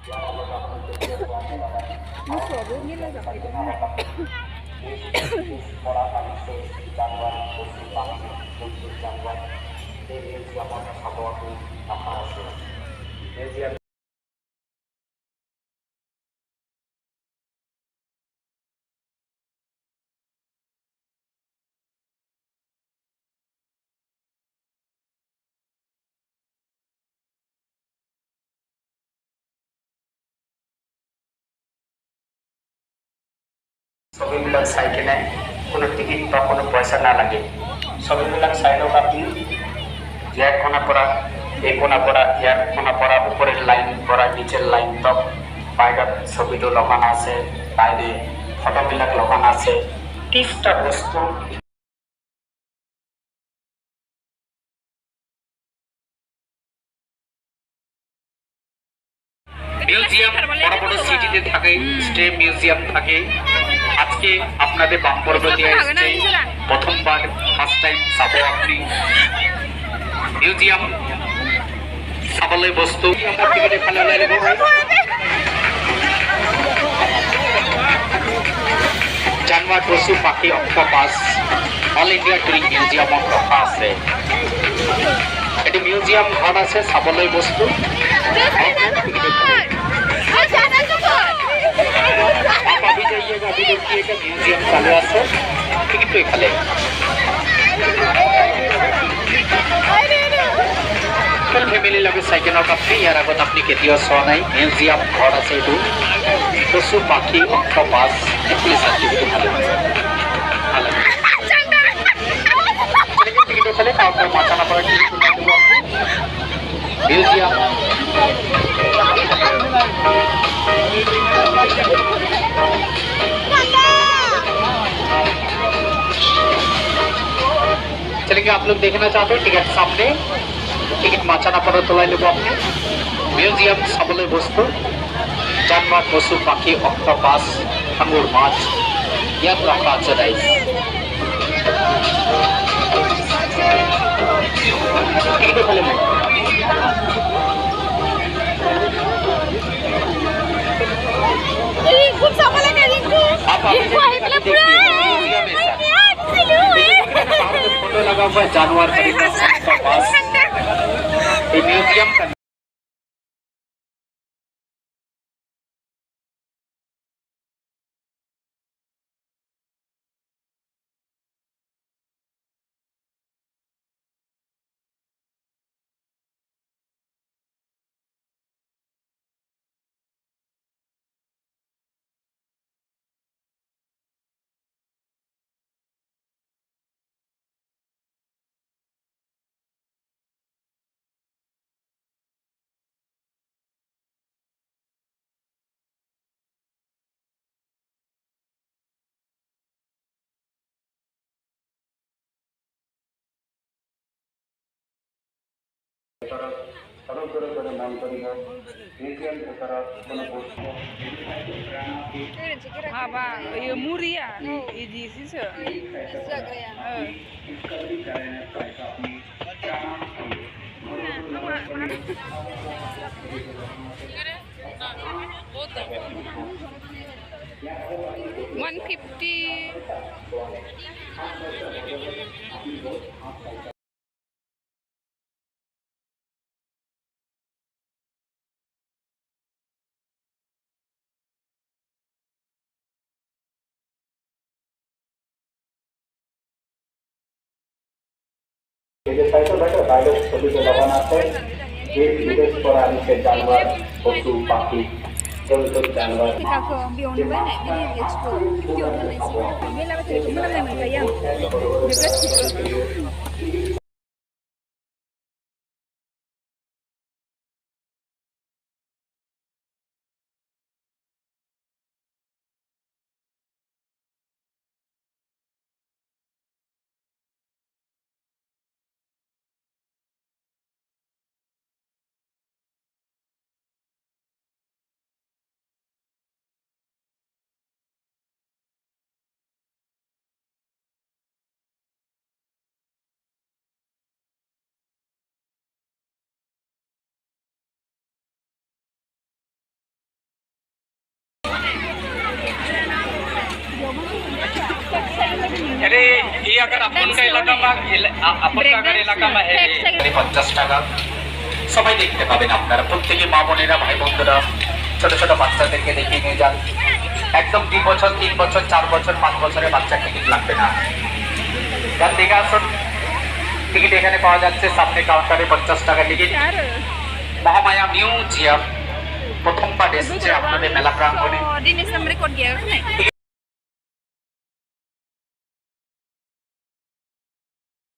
Musuh ini lah sampai itu. সবই Miller সাইকেলে কোনো টিকিট বা কোনো পয়সা না লাগে সবই মিলার সাইডও আপনি এক কোনা পড়া এই কোনা পড়া এক কোনা পড়া উপরের লাইন পড়া নিচের লাইন তক বাইরের ছবিটো লগানো আছে বাইরে ফটোবিলাক লগানো আছে টিপটা বস্তু মিউজিয়াম বড় বড় সিটিতে থাকে স্টে মিউজিয়াম থাকে আজকে আপনাদের বাম্পর দিয়ে আসছে প্রথমবার ফার্স্ট টাইম চাবো আপনি মিউজিয়াম চাবলৈ বস্তু জানোৱাৰ পশু পাখি অক্টোপাছ অল ইণ্ডিয়া টুৰিং মিউজিয়ামত ৰখা আছে এটি মিউজিয়াম ঘৰ আছে চাবলৈ বস্তু आप अभी जाइएगा अभी देखिएगा म्यूजियम चालू আছে टिकट तो এখানে ফুল ফ্যামিলি লাগে সাইকেলত আপনি ইয়াৰ আগত আপনি কেতিয়াও চোৱা নাই মিউজিয়াম ঘৰ আছে এইটো পশু পাখি অক্টোপাছ এগুলি সার্টিফিকেট ভালো ভালো টিকট এখানে কাউকে মাথা না পড়া টিকট দেবো আপনি মিউজিয়াম चलिए आप लोग देखना चाहते हैं टिकट सामने टिकट माचाना पड़ा তোলাই নেব আপনি মিউজিয়াম চাবলৈ বস্তু জানোৱাৰ পশু পাখি অক্টোপাছ আঙুৰ মাছ ইয়াত ৰখা আছে ৰাইজ টিকট খালি নাই Ringkut sama lagi ringkut. Ringkut aja pelan photo लगा हुआ है जानवर खरीदना सबका पास ये म्यूजियम का Apa? Iya muria. Ini sih se. $150. এই যে সাইকেল বাইরে বাইরে ছবিতে লাগানো আছে যে বিদেশ করা আছে জানোয়ার পশু পাখি জন্তু জানোয়ার Kita ke Beyond Bane, ini explore. Beyond Bane sih. Bila betul itu malam mereka yang. Dekat अरे ये अगर अपन का इलाका में अपन का अगर इलाका में है 50 টাকা সবাই দেখতে পাবেন আপনারা প্রত্যেকে মা বোনেরা ভাই বন্ধুরা ছোট ছোট বাচ্চাদেরকে দেখিয়ে নিয়ে যান একদম 2 বছর 3 বছর 4 বছর 5 বছরের বাচ্চা টিকিট লাগবে না যান দেখে আসুন টিকিট এখানে পাওয়া যাচ্ছে সামনে কাউন্টারে 50 টাকা টিকিট মহামায়া মিউজিয়াম প্রথমবার এসেছে আপনাদের মেলা প্রাঙ্গণে Di Nisam record dia kan?